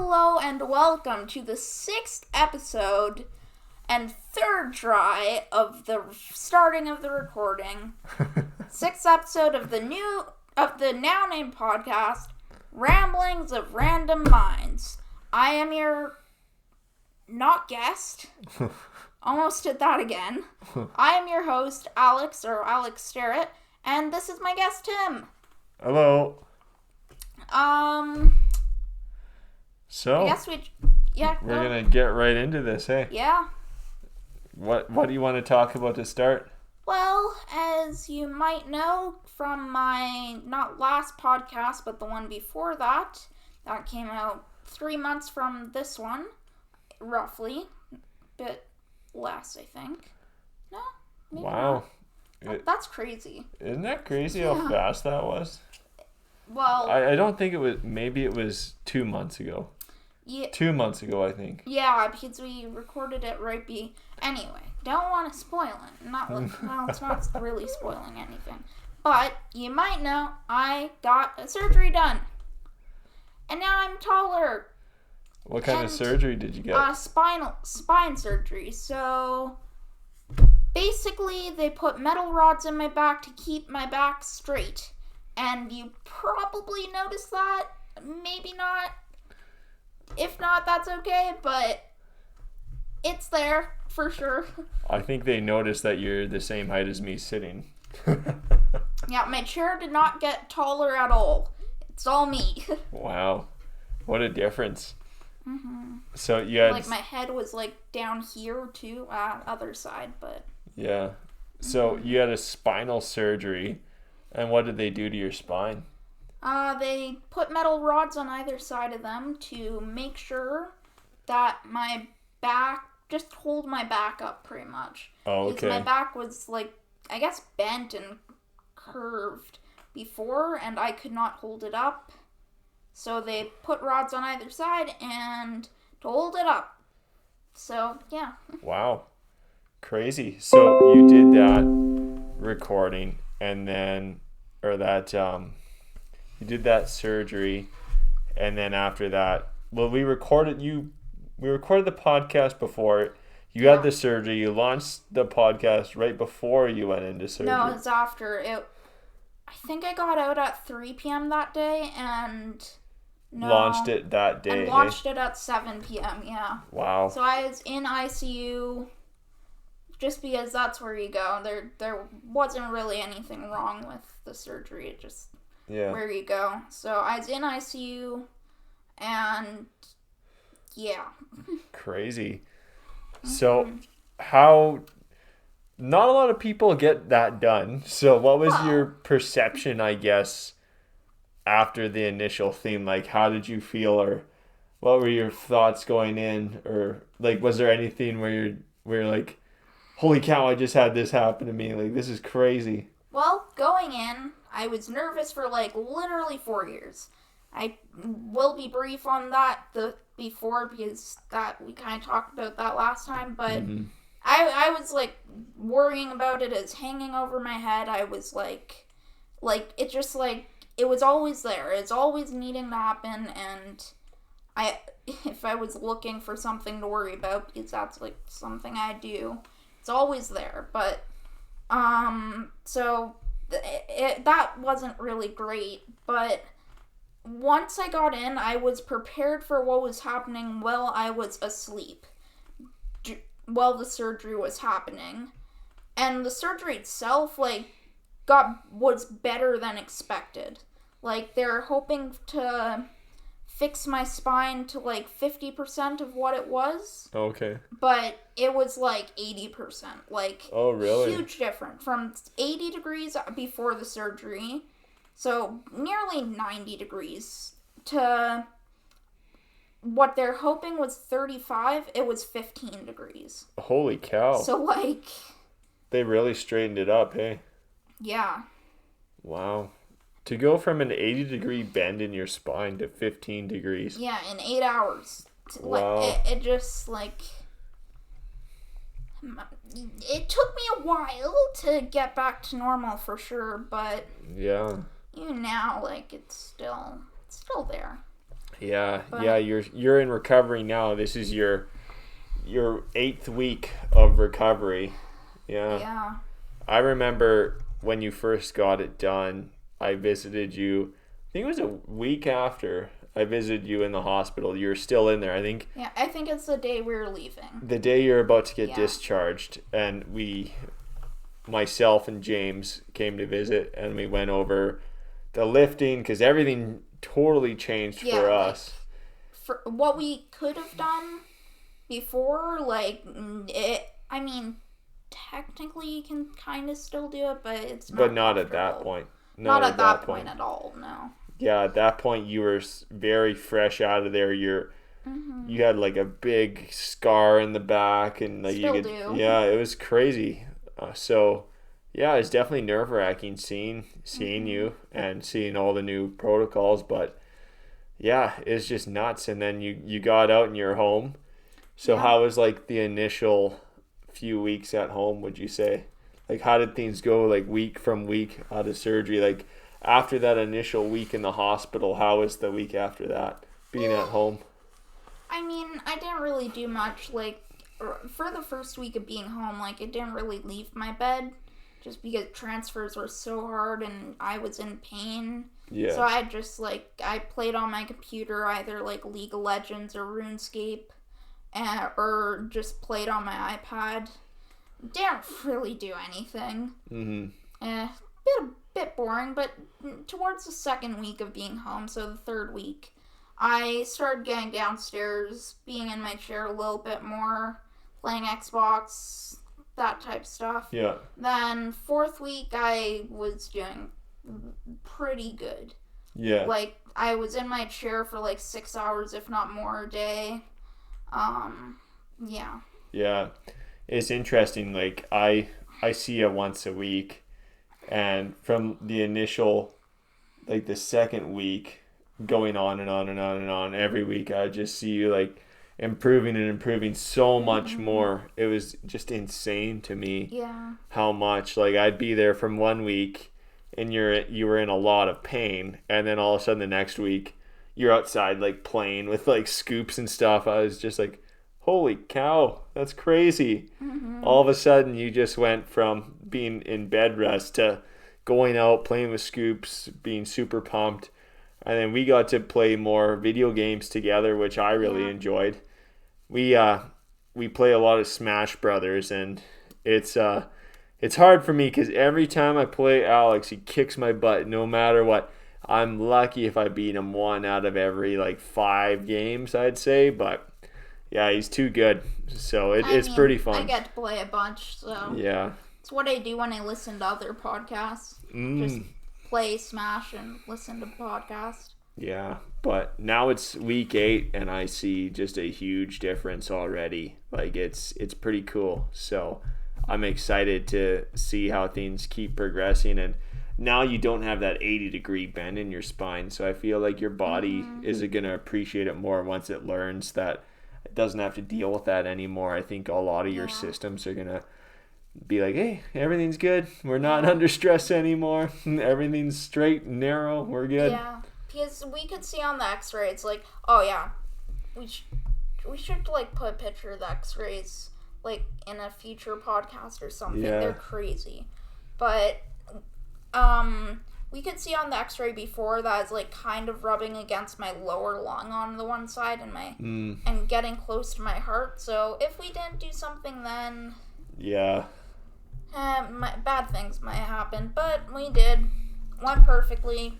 Hello and welcome to the 6th episode and 3rd try of the starting of the recording. 6th episode of the now named podcast, Ramblings of Random Minds. I am your not guest. Almost did that again. I am your host, Alex Starrett, and this is my guest, Tim. Hello. So, I guess we're gonna get right into this, hey? Yeah. What do you want to talk about to start? Well, as you might know from my, not last podcast, but the one before that came out 3 months from this one, roughly. Bit less, I think. No? Maybe Wow. That's crazy. Isn't that crazy how fast that was? Well, I don't think it was, maybe it was 2 months ago. Yeah. 2 months ago, I think. Yeah, because we recorded it Anyway, don't want to spoil it. Well, it's not really spoiling anything. But, you might know, I got a surgery done. And now I'm taller. What kind of surgery did you get? Spine surgery. So, basically, they put metal rods in my back to keep my back straight. And you probably noticed that. Maybe not. If not, that's okay, but it's there for sure. I think they noticed that you're the same height as me sitting. Yeah, my chair did not get taller at all. It's all me. Wow. What a difference. Mm-hmm. So you had... Like, my head was, down here, too, other side, but... Yeah. So you had a spinal surgery, and what did they do to your spine? They put metal rods on either side of them to make sure that my back, just hold my back up pretty much. Oh, okay. Because my back was, I guess bent and curved before, and I could not hold it up. So they put rods on either side and to hold it up. So, yeah. Wow. Crazy. So you did that recording and then, you did that surgery, and then after that, well, we recorded the podcast before you had the surgery. You launched the podcast right before you went into surgery. No, it's after it. I think I got out at 3 p.m. that day, and launched it that day. And launched it at 7 p.m. Yeah. Wow. So I was in ICU. Just because that's where you go. There wasn't really anything wrong with the surgery. It just where you go. So I was in ICU, and yeah. Crazy. So how? Not a lot of people get that done. So what was your perception, I guess, after the initial theme? Like, how did you feel, or what were your thoughts going in, or was there anything where you're like, holy cow, I just had this happen to me. This is crazy. Well, going in, I was nervous for literally 4 years. I will be brief on that before because that we kind of talked about that last time, but I was worrying about it as hanging over my head. I was it just it was always there. It's always needing to happen, and if I was looking for something to worry about, because that's something I do. It's always there, but, so, that wasn't really great, but once I got in, I was prepared for what was happening while I was asleep, while the surgery was happening, and the surgery itself, was better than expected. They're hoping to fix my spine to 50% of what it was. Okay. But it was 80%. Oh, really? Huge difference from 80 degrees before the surgery, so nearly 90 degrees, to what they're hoping was 35, it was 15 degrees. Holy cow. So they really straightened it up, hey? Yeah. Wow. To go from an 80-degree bend in your spine to 15 degrees. Yeah, in 8 hours. Wow. It just, it took me a while to get back to normal for sure, but... Yeah. Even now, it's still there. Yeah, But, yeah, you're in recovery now. This is your 8th week of recovery. Yeah. Yeah. I remember when you first got it done, I visited you. I think it was a week after I visited you in the hospital. You were still in there. I think Yeah, I think it's the day we were leaving. the day you're about to get Yeah. discharged, and myself and James came to visit, and we went over the lifting because everything totally changed Yeah, for like, us. For what we could have done before, I mean, technically you can kind of still do it, but it's not But not at that comfortable. point. Not at that point at all, no. Yeah, at that point you were very fresh out of there. You had like a big scar in the back, and like Still you could, do. yeah, it was crazy. So yeah, it's definitely nerve wracking seeing you and seeing all the new protocols, but yeah, it's just nuts. And then you got out and you're home. So Yeah. how was like the initial few weeks at home, would you say? Like how did things go like week from week out of surgery? Like after that initial week in the hospital, how was the week after that being at home? I mean, I didn't really do much, like, for the first week of being home, like, I didn't really leave my bed, just because transfers were so hard and I was in pain. Yeah. So I just, like, I played on my computer, either, like, League of Legends or RuneScape, or just played on my iPad. Didn't really do anything. Bit boring, but towards the second week of being home, so the third week, I started getting downstairs, being in my chair a little bit more, playing Xbox, that type stuff. Yeah. Then fourth week, I was doing pretty good. Yeah. Like, I was in my chair for like 6 hours, if not more, a day. Yeah. Yeah. It's interesting. Like I see you once a week, and from the initial, like the second week, going on and on and on and on every week, I just see you like improving and improving so much more. It was just insane to me. Yeah. How much, like, I'd be there from one week and you were in a lot of pain, and then all of a sudden the next week you're outside like playing with like scoops and stuff. I was just like, holy cow, that's crazy. All of a sudden you just went from being in bed rest to going out playing with scoops, being super pumped. And then we got to play more video games together, which I really enjoyed. We play a lot of Smash Brothers, and it's hard for me because every time I play Alex, he kicks my butt no matter what. I'm lucky if I beat him 1 out of every like 5 games, I'd say, but yeah, he's too good. So it's pretty fun. I get to play a bunch, so yeah, it's what I do when I listen to other podcasts. Just play Smash and listen to podcasts. Yeah, but now it's week 8 and I see just a huge difference already. Like it's pretty cool. So I'm excited to see how things keep progressing, and now you don't have that 80-degree bend in your spine. So I feel like your body is going to appreciate it more once it learns that it doesn't have to deal with that anymore. I think a lot of your systems are going to be like, hey, everything's good. We're not under stress anymore. Everything's straight and narrow. We're good. Yeah, because we could see on the x-ray, it's like, oh yeah, we should like put a picture of the x-rays like in a future podcast or something. Yeah. They're crazy. But we could see on the x-ray before that it's like kind of rubbing against my lower lung on the one side and my and getting close to my heart. So if we didn't do something then, yeah, bad things might happen. But we did. Went perfectly.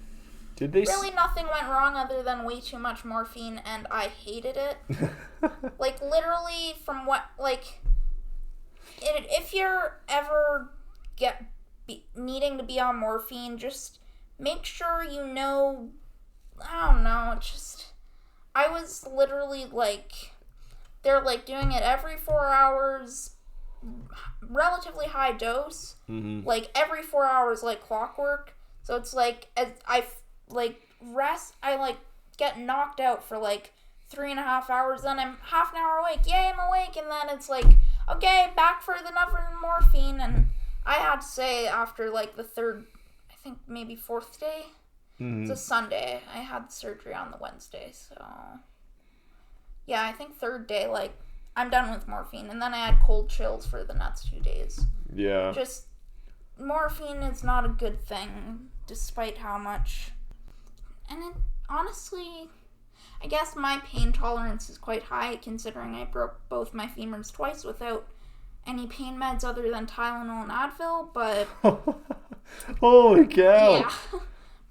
Did they Really nothing went wrong other than way too much morphine, and I hated it. Like, literally, from what, like, if you're ever needing to be on morphine, just make sure you know, I don't know, I was literally, like, they're, like, doing it every 4 hours, relatively high dose, like, every 4 hours, like, clockwork. So it's, like, as I get knocked out for, like, 3.5 hours, then I'm half an hour awake. Yay, I'm awake. And then it's like, okay, back for another morphine. And I had to say after like the third, I think maybe 4th day, It's a Sunday. I had surgery on the Wednesday, so yeah, I think third day, like, I'm done with morphine. And then I had cold chills for the next 2 days. Yeah. Just, morphine is not a good thing, despite how much. And it, honestly, I guess my pain tolerance is quite high, considering I broke both my femurs twice without any pain meds other than Tylenol and Advil, but... Holy cow! Yeah.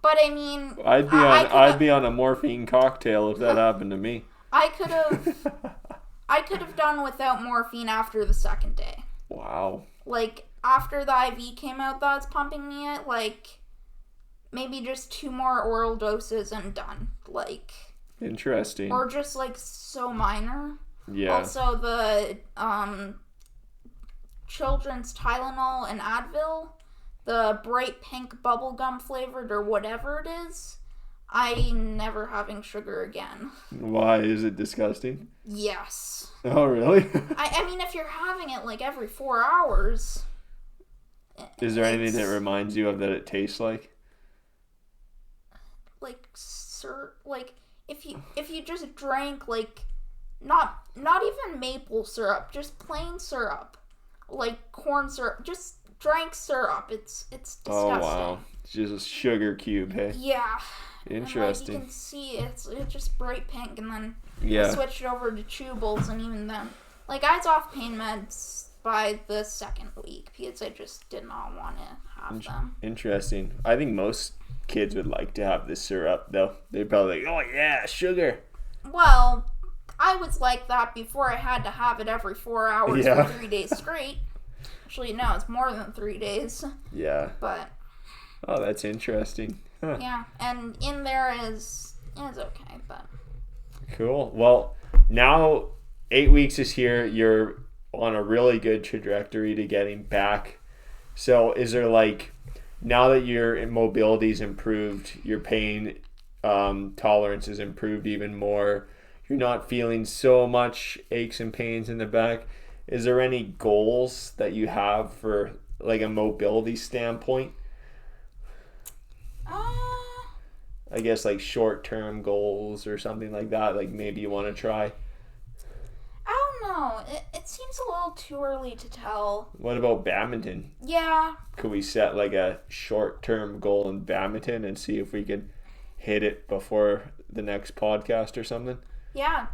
But I mean... I'd be on a morphine cocktail if that happened to me. I could have done without morphine after the second day. Wow. Like, after the IV came out that's pumping me it, like, maybe just 2 more oral doses and done. Like... Interesting. Or just, like, so minor. Yeah. Also, the, children's Tylenol and Advil, the bright pink bubblegum flavored or whatever it is, I never having sugar again. Why? Is it disgusting? Yes. Oh, really? I mean, if you're having it, like, every 4 hours... Is there anything that reminds you of that it tastes like? Like, like, if you just drank, like, not even maple syrup, just plain syrup, like corn syrup, just drank syrup, it's disgusting. Oh, wow. It's just a sugar cube, hey? Yeah. Interesting. And, like, you can see it's just bright pink, and then I switched over to chewables, and even then, like, I was off pain meds by the second week because I just did not want to have them. Interesting. I think most kids would like to have this syrup, though. They'd probably like, oh yeah, sugar. Well, I was like that before I had to have it every 4 hours for 3 days straight. Actually, no, it's more than 3 days. Yeah. But. Oh, that's interesting. Huh. Yeah, and in there is okay, but. Cool. Well, now 8 weeks is here. You're on a really good trajectory to getting back. So is there, like, now that your mobility's improved, your pain tolerance is improved even more, you're not feeling so much aches and pains in the back, is there any goals that you have for, like, a mobility standpoint? I guess, like, short-term goals or something like that, like maybe you want to try? I don't know. It seems a little too early to tell. What about badminton? Yeah. Could we set, like, a short-term goal in badminton and see if we could hit it before the next podcast or something? Yeah.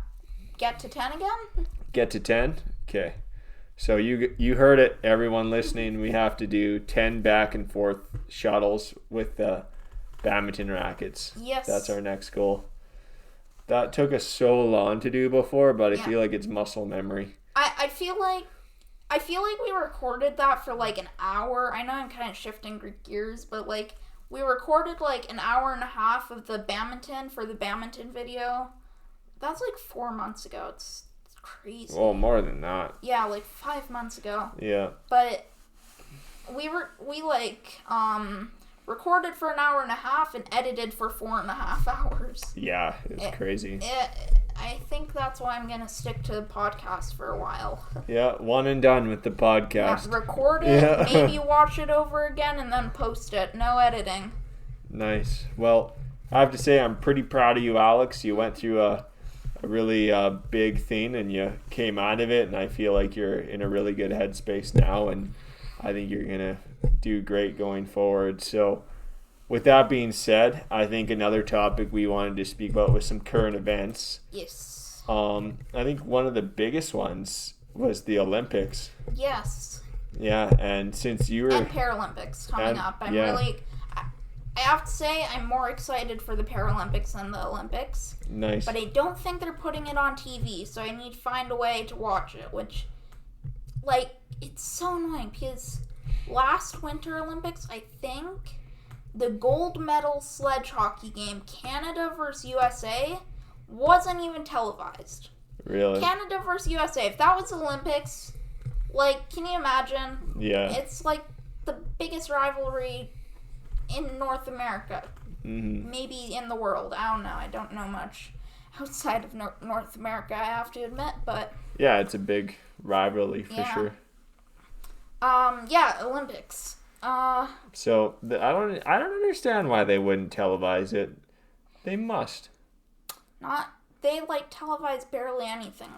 Get to 10 again? Get to 10? Okay. So you heard it, everyone listening. We have to do 10 back and forth shuttles with the badminton rackets. Yes. That's our next goal. That took us so long to do before, but I feel like it's muscle memory. I feel like we recorded that for like an hour. I know I'm kind of shifting gears, but like we recorded like an hour and a half of the badminton for the badminton video. That's like 4 months ago. It's crazy. Well, more than that. Yeah, like 5 months ago. Yeah. But we recorded for an hour and a half and edited for 4.5 hours. Yeah, it's crazy. I think that's why I'm gonna stick to podcasts for a while. Yeah, one and done with the podcast. Yeah, record it, maybe watch it over again, and then post it. No editing. Nice. Well, I have to say I'm pretty proud of you, Alex. You went through a really big thing, and you came out of it, and I feel like you're in a really good headspace now, and I think you're going to do great going forward. So with that being said, I think another topic we wanted to speak about was some current events. Yes. I think one of the biggest ones was the Olympics. Yes. Yeah, and since you were... And Paralympics coming up. I have to say I'm more excited for the Paralympics than the Olympics. Nice. But I don't think they're putting it on TV, so I need to find a way to watch it, which, like, it's so annoying because last Winter Olympics, I think the gold medal sledge hockey game, Canada versus USA, wasn't even televised. Really? Canada versus USA. If that was Olympics, like, can you imagine? Yeah. It's like the biggest rivalry in North America. Mm-hmm. Maybe in the world. I don't know. I don't know much outside of North America, I have to admit, but... Yeah, it's a big rivalry for sure. Yeah, Olympics. So I don't understand why they wouldn't televise it. They must. They televised barely anything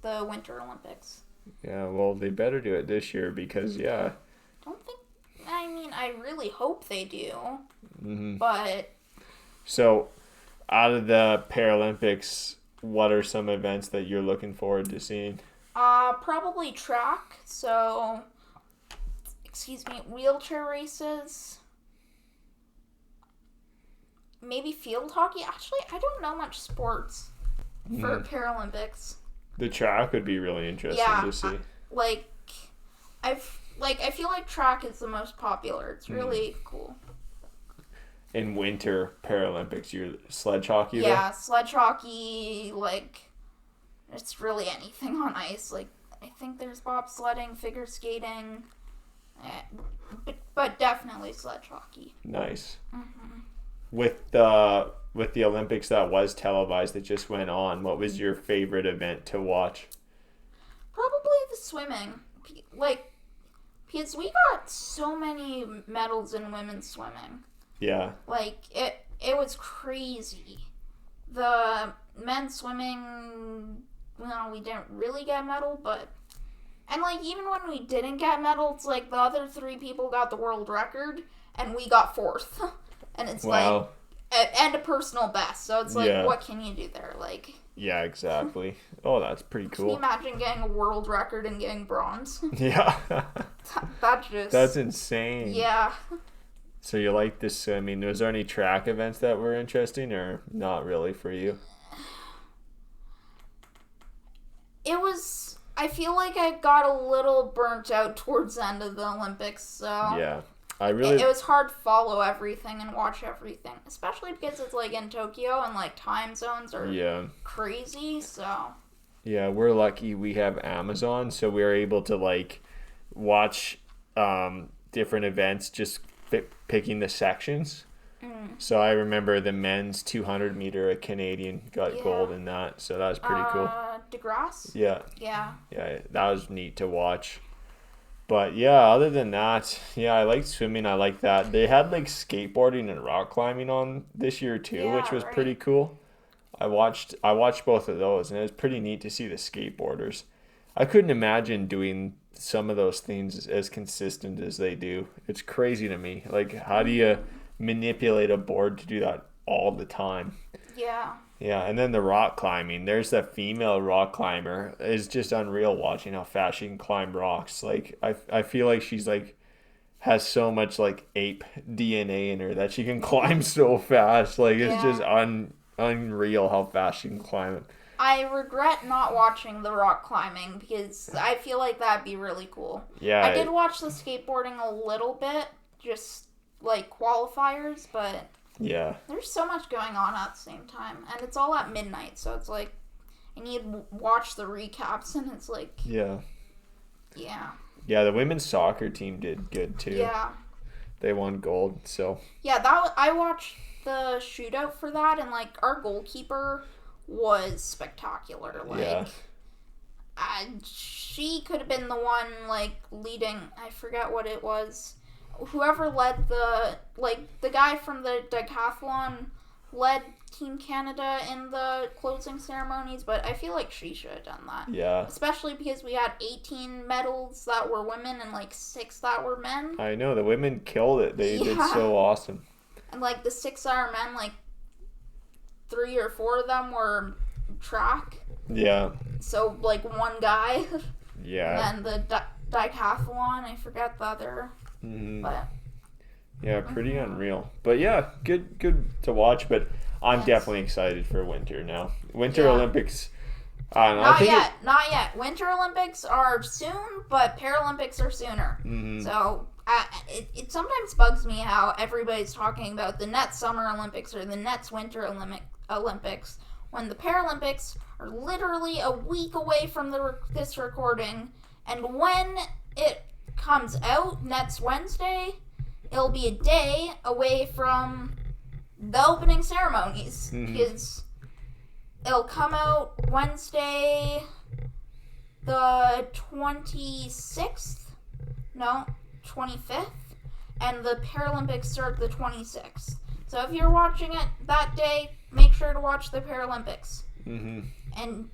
the Winter Olympics. Yeah, well, they better do it this year because I really hope they do. Mm-hmm. But so, out of the Paralympics, what are some events that you're looking forward to seeing? Probably track. So, wheelchair races. Maybe field hockey. Actually, I don't know much sports for Paralympics. The track would be really interesting to see. I feel like track is the most popular. It's really cool. In winter Paralympics, you're sledge hockey. Yeah, sledge hockey. It's really anything on ice. I think there's bobsledding, figure skating, but definitely sledge hockey. Nice. Mm-hmm. With the Olympics that was televised that just went on, what was your favorite event to watch? Probably the swimming. Because we got so many medals in women's swimming. Yeah. It was crazy. The men's swimming, we didn't really get a medal, but... And, even when we didn't get medals, the other 3 people got the world record, and we got 4th. And it's wow. And a personal best. So it's what can you do there? Yeah, exactly. Oh, that's pretty cool. Can you imagine getting a world record and getting bronze? Yeah. That's insane. Yeah. So you like this? Was there any track events that were interesting or not really for you? It was... I feel like I got a little burnt out towards the end of the Olympics, so... Yeah. It was hard to follow everything and watch everything, especially because it's in Tokyo and time zones are crazy. So yeah, we're lucky we have Amazon, so we're able to watch different events, just picking the sections. So I remember the men's 200 meter, a Canadian got gold in that, so that was pretty cool. DeGrasse. Yeah, that was neat to watch. But yeah, other than that, I like swimming. I like that. They had skateboarding and rock climbing on this year too, which was pretty cool. I watched both of those, and it was pretty neat to see the skateboarders. I couldn't imagine doing some of those things as consistent as they do. It's crazy to me. How do you manipulate a board to do that all the time? Yeah. Yeah, and then the rock climbing. There's the female rock climber. It's just unreal watching how fast she can climb rocks. I feel like she's has so much ape DNA in her that she can climb so fast. It's just unreal how fast she can climb it. I regret not watching the rock climbing because I feel like that'd be really cool. Yeah. I did watch the skateboarding a little bit, just qualifiers, but... Yeah. There's so much going on at the same time. And it's all at midnight, so it's I need to watch the recaps, and it's Yeah. Yeah. Yeah, the women's soccer team did good, too. Yeah. They won gold, so... Yeah, I watched the shootout for that, and, our goalkeeper was spectacular. She could have been the one, leading... I forget what it was. Whoever led the guy from the decathlon led Team Canada in the closing ceremonies, but I feel like she should have done that. Yeah. Especially because we had 18 medals that were women and 6 that were men. I know, the women killed it. They did so awesome. And the 6 that are men, 3 or 4 of them were track. Yeah. So one guy. Yeah. And then the decathlon, I forget the other. Mm-hmm. But yeah, pretty unreal. But yeah, good to watch. But I'm definitely excited for winter now. Winter Olympics. I don't know. Not yet. Winter Olympics are soon, but Paralympics are sooner. Mm-hmm. So it sometimes bugs me how everybody's talking about the next Summer Olympics or the next Winter Olympics when the Paralympics are literally a week away from this recording, and when it comes out next Wednesday, it'll be a day away from the opening ceremonies, because it'll come out Wednesday the 26th. No, 25th, and the Paralympics start the 26th. So if you're watching it that day, make sure to watch the Paralympics. Mm-hmm. And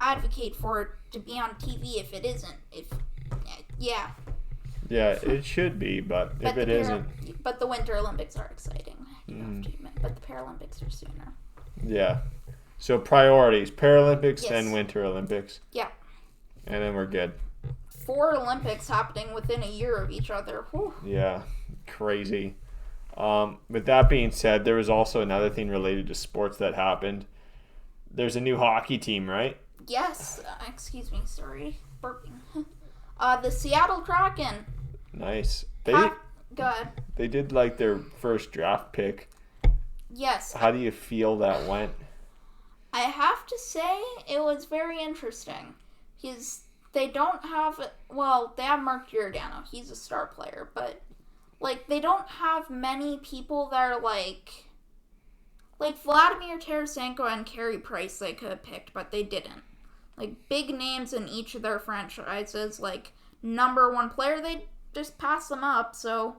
advocate for it to be on TV if it isn't. Yeah, it should be, but if it isn't. But the Winter Olympics are exciting, you have to admit. But the Paralympics are sooner. Yeah. So priorities, Paralympics, Yes. then Winter Olympics. Yeah. And then we're good. 4 Olympics happening within a year of each other. Whew. Yeah, crazy. With that being said, there was also another thing related to sports that happened. There's a new hockey team, right? Yes. Excuse me, sorry. Burping. The Seattle Kraken. Nice. Go ahead. They did like their first draft pick. Yes. How do you feel that went? I have to say it was very interesting. They don't have, they have Mark Giordano. He's a star player, but they don't have many people that are like Vladimir Tarasenko and Carey Price they could have picked, but they didn't. Big names in each of their franchises, number 1 player, they just pass them up. So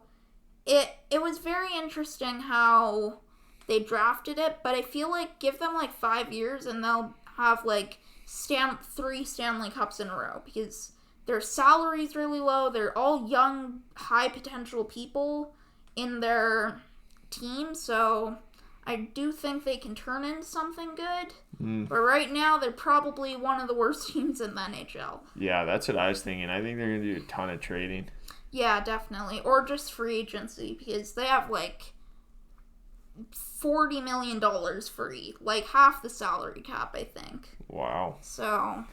it was very interesting how they drafted it, but I feel give them 5 years and they'll have 3 Stanley Cups in a row, because their salary's really low. They're all young, high potential people in their team, so I do think they can turn into something good. But right now, they're probably one of the worst teams in the NHL. Yeah, that's what I was thinking. I think they're going to do a ton of trading. Yeah, definitely. Or just free agency, because they have $40 million free. Half the salary cap, I think. Wow. So.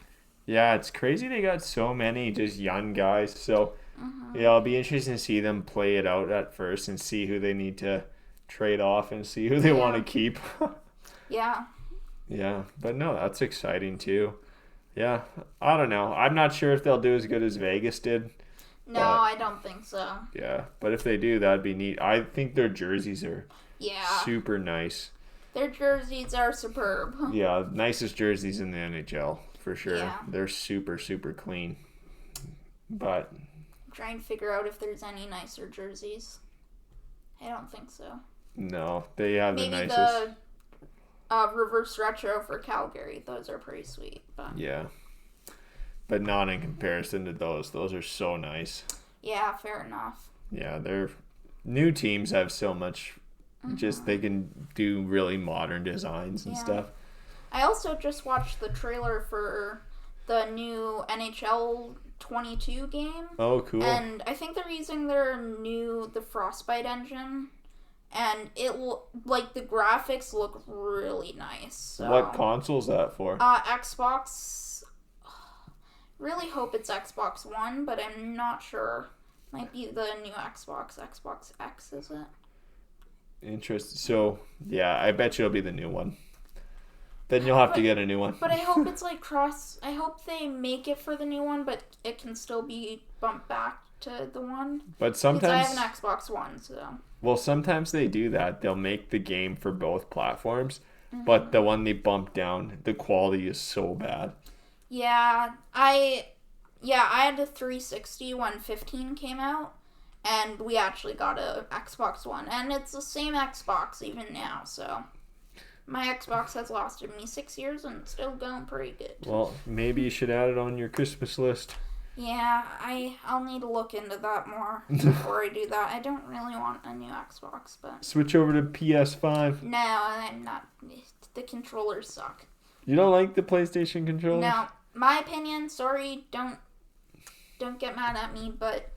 Yeah, it's crazy they got so many just young guys. So, yeah, it'll be interesting to see them play it out at first and see who they need to trade off and see who they want to keep. Yeah. Yeah, but no, that's exciting too. Yeah, I don't know. I'm not sure if they'll do as good as Vegas did. No, I don't think so. Yeah, but if they do, that'd be neat. I think their jerseys are Yeah. super nice. Their jerseys are superb. Yeah, nicest jerseys in the NHL, for sure. Yeah. They're super, super clean. But I'm trying to figure out if there's any nicer jerseys. I don't think so. no, they have Maybe the nicest. the reverse retro for Calgary. Those are pretty sweet. But Yeah. But not in comparison to those. Those are so nice. yeah, fair enough. Yeah, their new teams have so much. Just they can do really modern designs and stuff. I also just watched the trailer for the new NHL 22 game. Oh, cool. And I think they're using the Frostbite engine. And it will, the graphics look really nice. So. What console's that for? Xbox. Really hope it's Xbox One, but I'm not sure. Might be the new Xbox X, is it? Interesting. So, yeah, I bet you it'll be the new one. Then you'll have to get a new one. But I hope it's cross. I hope they make it for the new one, but it can still be bumped back to the one. But sometimes Because I have an Xbox One, so. Well, sometimes they do that. They'll make the game for both platforms, but the one they bump down, the quality is so bad. Yeah, I had a 360 when 15 came out, and we actually got a Xbox One, and it's the same Xbox even now, so my Xbox has lasted me 6 years and it's still going pretty good. Well, maybe you should add it on your Christmas list. Yeah, I'll need to look into that more before I do that. I don't really want a new Xbox, but Switch over to PS5. no, I'm not. The controllers suck. You don't like the PlayStation controller? No, my opinion. Sorry, don't get mad at me, but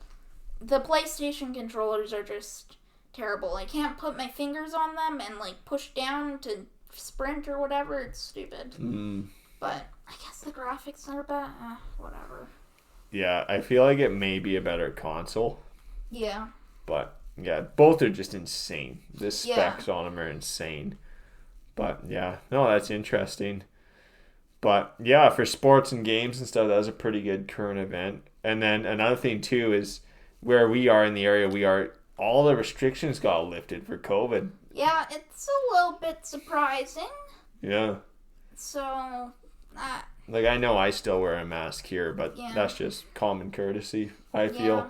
the PlayStation controllers are just terrible. I can't put my fingers on them and push down to sprint or whatever. It's stupid. But I guess the graphics are bad. Whatever. Yeah, I feel like it may be a better console. Yeah. But, yeah, both are just insane. The specs on them are insane. But, yeah, no, that's interesting. But, yeah, for sports and games and stuff, that was a pretty good current event. And then another thing, too, is where we are in the area, all the restrictions got lifted for COVID. Yeah, it's a little bit surprising. Yeah. So, I know I still wear a mask here, but that's just common courtesy, I feel.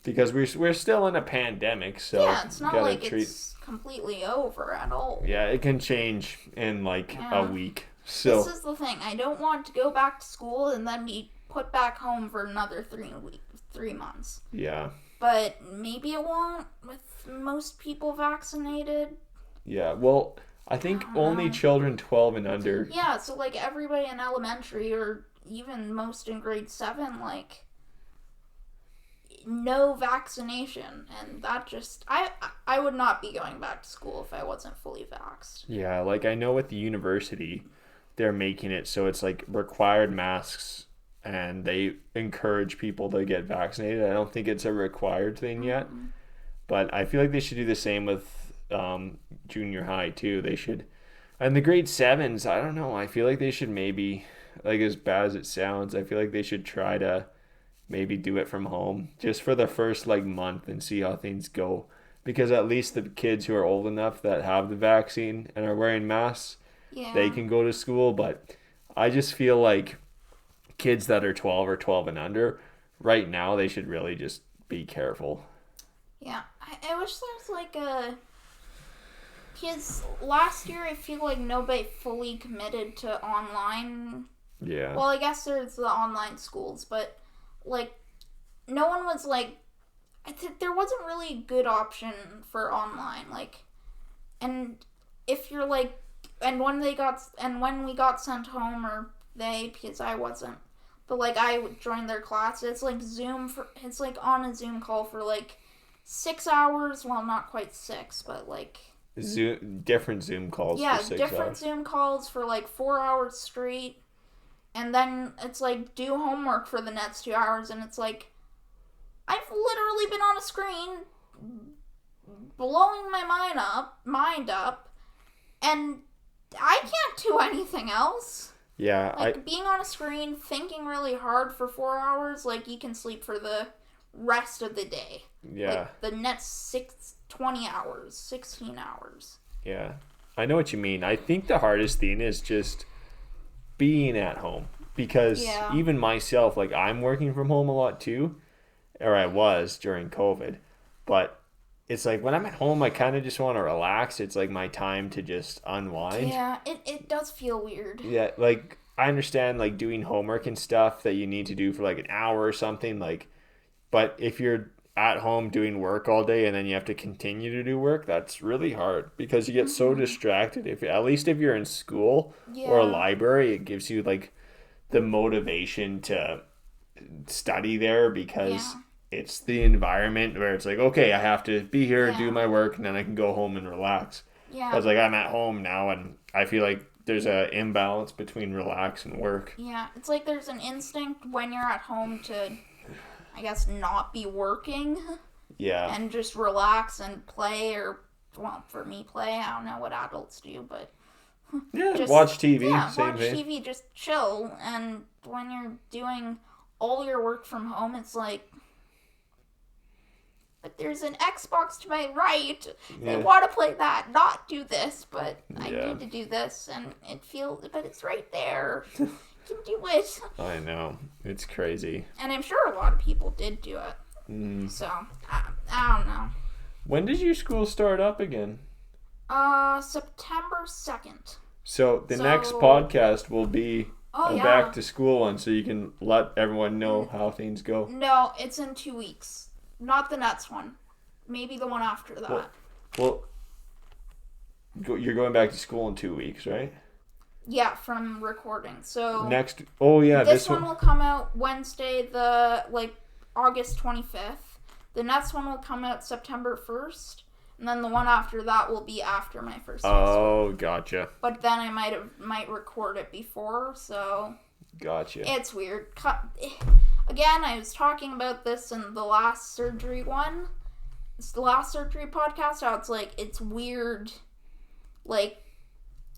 because we're still in a pandemic, so yeah, it's not like it's completely over at all. Yeah, it can change in like a week. So this is the thing. I don't want to go back to school and then be put back home for another 3 months. Yeah. But maybe it won't with most people vaccinated. Yeah, well, I think only children 12 and under. Yeah, so like everybody in elementary or even most in grade 7, like no vaccination, and that just I would not be going back to school if I wasn't fully vaxxed. Yeah, like I know at the university they're making it so it's like required masks and they encourage people to get vaccinated. I don't think it's a required thing yet, but I feel like they should do the same with junior high too. They should, and the grade 7s, I don't know, I feel like they should maybe, like as bad as it sounds, I feel like they should try to maybe do it from home just for the first like month and see how things go, because at least the kids who are old enough that have the vaccine and are wearing masks, they can go to school. But I just feel like kids that are 12 or 12 and under right now, they should really just be careful. Yeah, I wish there's like a, because last year I feel like nobody fully committed to online. Yeah, well, I guess there's the online schools, but like no one was like, there wasn't really a good option for online, like, and if you're like, and when we got sent home, or because I wasn't, but like I would join their class, it's like it's like on a Zoom call for like 6 hours, well not quite 6, but like different Zoom calls for 6 different hours. Zoom calls for like 4 hours straight. And then it's like, do homework for the next 2 hours, and it's like, I've literally been on a screen blowing my mind up, and I can't do anything else. Yeah. Like, being on a screen, thinking really hard for 4 hours, like, you can sleep for the rest of the day. Yeah. Like, the next 20 hours, 16 hours. Yeah. I know what you mean. I think the hardest thing is just being at home, because even myself, like I'm working from home a lot too, or I was during COVID, but it's like when I'm at home I kind of just want to relax. It's like my time to just unwind. Yeah, it does feel weird. Yeah, like I understand like doing homework and stuff that you need to do for like an hour or something, like, but if you're at home doing work all day and then you have to continue to do work, that's really hard because you get so distracted. At least if you're in school or a library, it gives you like the motivation to study there, because it's the environment where it's like, okay, I have to be here, do my work, and then I can go home and relax. I was like, I'm at home now and I feel like there's an imbalance between relax and work. Yeah, it's like there's an instinct when you're at home to, I guess, not be working. Yeah. And just relax and play, or, well, for me, play. I don't know what adults do, but just watch TV. Yeah, same watch thing. TV, just chill. And when you're doing all your work from home, it's like, but there's an Xbox to my right. I want to play that, not do this, but I need to do this, and but it's right there. Can do it. I know, it's crazy, and I'm sure a lot of people did do it. So I don't know. When did your school start up again? September 2nd. So the next podcast will be a back to school one, so you can let everyone know how things go. No, it's in 2 weeks. Not the next one. Maybe the one after that. Well, you're going back to school in 2 weeks, right? Yeah, from recording. So next. Oh yeah, this one will come out Wednesday, August 25th. The next one will come out September 1st, and then the one after that will be after my first semester. Oh, gotcha. But then I might record it before, so gotcha. It's weird. Again, I was talking about this in the last surgery one. It's the last surgery podcast. How it's like, it's weird. Like,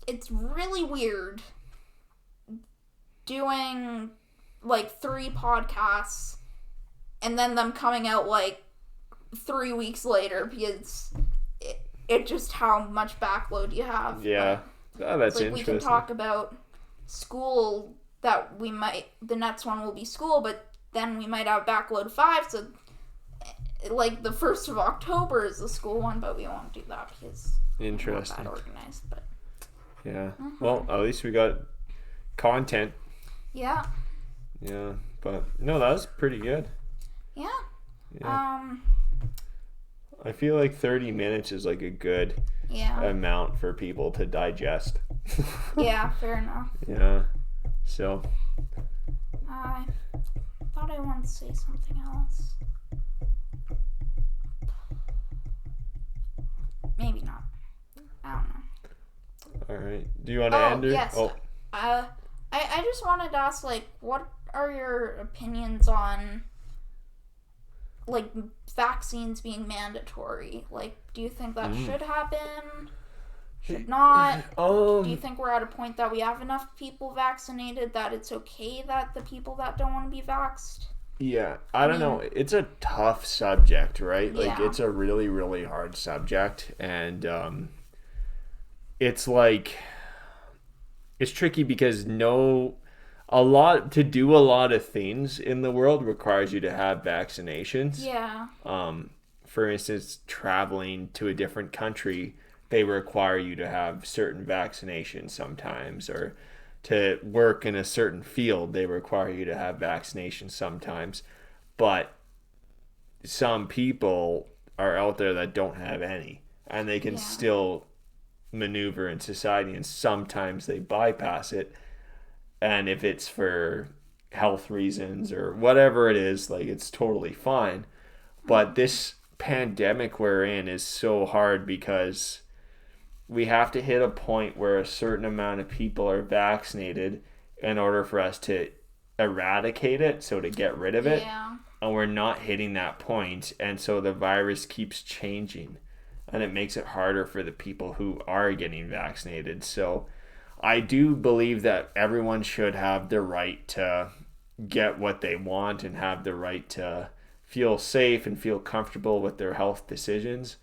it's really weird doing like 3 podcasts and then them coming out like 3 weeks later, because it just how much backload you have. Yeah. That's like, interesting. We can talk about school, that the next one will be school, but then we might have backload 5, so like the 1st of October is the school one, but we won't do that because interesting. we're not that organized. But yeah, well, at least we got content. Yeah. Yeah, but no, that was pretty good. Yeah. I feel like 30 minutes is like a good amount for people to digest. Yeah, fair enough. Yeah. So. I thought I wanted to say something else. Maybe not. I don't know. All right. Do you want to end it? Yes. Oh, yes. I just wanted to ask, like, what are your opinions on, like, vaccines being mandatory? Like, do you think that should happen? Should not? Do you think we're at a point that we have enough people vaccinated that it's okay that the people that don't want to be vaxxed? Yeah, I don't know. It's a tough subject, right? Like, it's a really, really hard subject. And it's like, it's tricky because to do a lot of things in the world requires you to have vaccinations. Yeah. For instance, traveling to a different country, they require you to have certain vaccinations sometimes, or to work in a certain field, they require you to have vaccinations sometimes. But some people are out there that don't have any, and they can still maneuver in society, and sometimes they bypass it. And if it's for health reasons or whatever it is, like, it's totally fine. But this pandemic we're in is so hard because we have to hit a point where a certain amount of people are vaccinated in order for us to eradicate it, so to get rid of it. Yeah. And we're not hitting that point, and so the virus keeps changing, and it makes it harder for the people who are getting vaccinated. So I do believe that everyone should have the right to get what they want and have the right to feel safe and feel comfortable with their health decisions.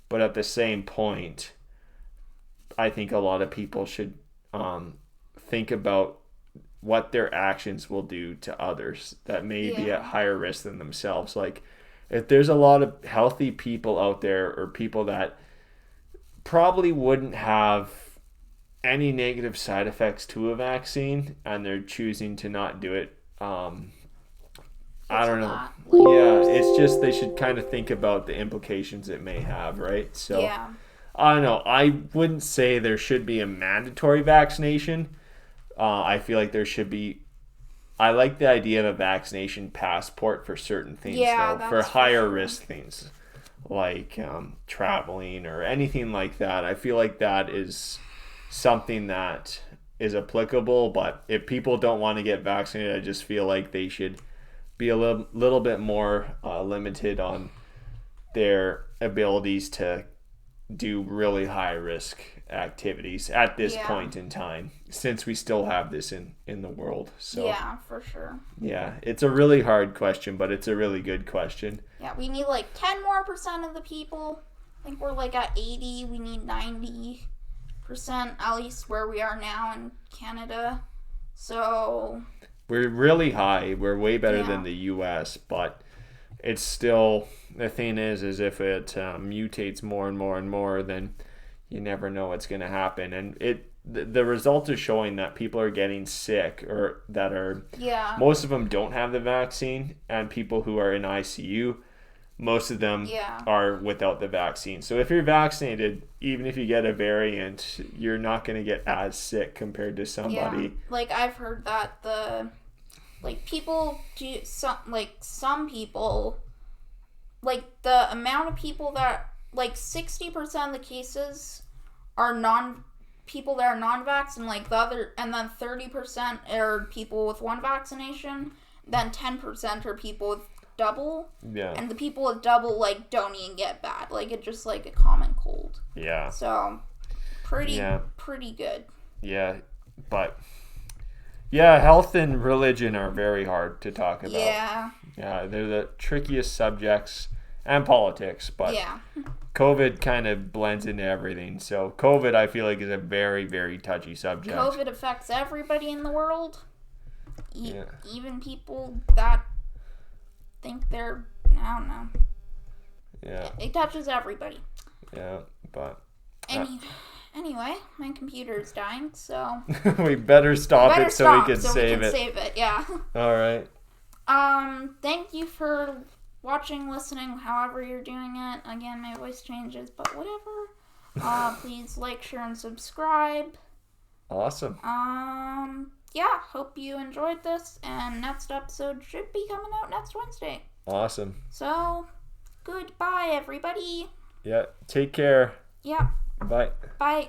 But at the same point, I think a lot of people should think about what their actions will do to others that may be at higher risk than themselves. Like, if there's a lot of healthy people out there, or people that probably wouldn't have any negative side effects to a vaccine, and they're choosing to not do it, I don't know. It's just they should kind of think about the implications it may have, right? So I don't know. I wouldn't say there should be a mandatory vaccination. I feel like there should be. I like the idea of a vaccination passport for certain things, though, for higher risk things, like traveling or anything like that. I feel like that is something that is applicable. But if people don't want to get vaccinated, I just feel like they should be a little bit more limited on their abilities to do really high risk activities at this point in time, since we still have this in the world. So yeah, for sure. Yeah, it's a really hard question, but it's a really good question. Yeah, we need like 10% more of the people. I think we're like at 80. We need 90%, at least where we are now in Canada. So we're really high. We're way better than the US, but it's still, the thing is if it mutates more and more and more, then you never know what's going to happen. And the results are showing that people are getting sick, or that are, most of them don't have the vaccine, and people who are in ICU, most of them are without the vaccine. So if you're vaccinated, even if you get a variant, you're not going to get as sick compared to somebody. Yeah. Like, I've heard that some people, like, the amount of people that, like, 60% of the cases are people that are non-vax, and like and then 30% are people with one vaccination, then 10% are people with double. Yeah. And the people with double, like, don't even get bad. Like, it's just like a common cold. Yeah. So pretty good. Yeah. But health and religion are very hard to talk about. Yeah. Yeah, they're the trickiest subjects, and politics, but COVID kind of blends into everything. So COVID, I feel like, is a very, very touchy subject. COVID affects everybody in the world. Even people that think they're, I don't know. Yeah. It touches everybody. Yeah, but Anyway, my computer's dying, so we better stop it so we can save it. Save it, yeah. All right. Thank you for watching, listening, however you're doing it. Again, my voice changes, but whatever. Please like, share, and subscribe. Awesome. Yeah, hope you enjoyed this, and next episode should be coming out next Wednesday. Awesome. So, goodbye, everybody. Yeah, take care. Yeah. Bye. Bye.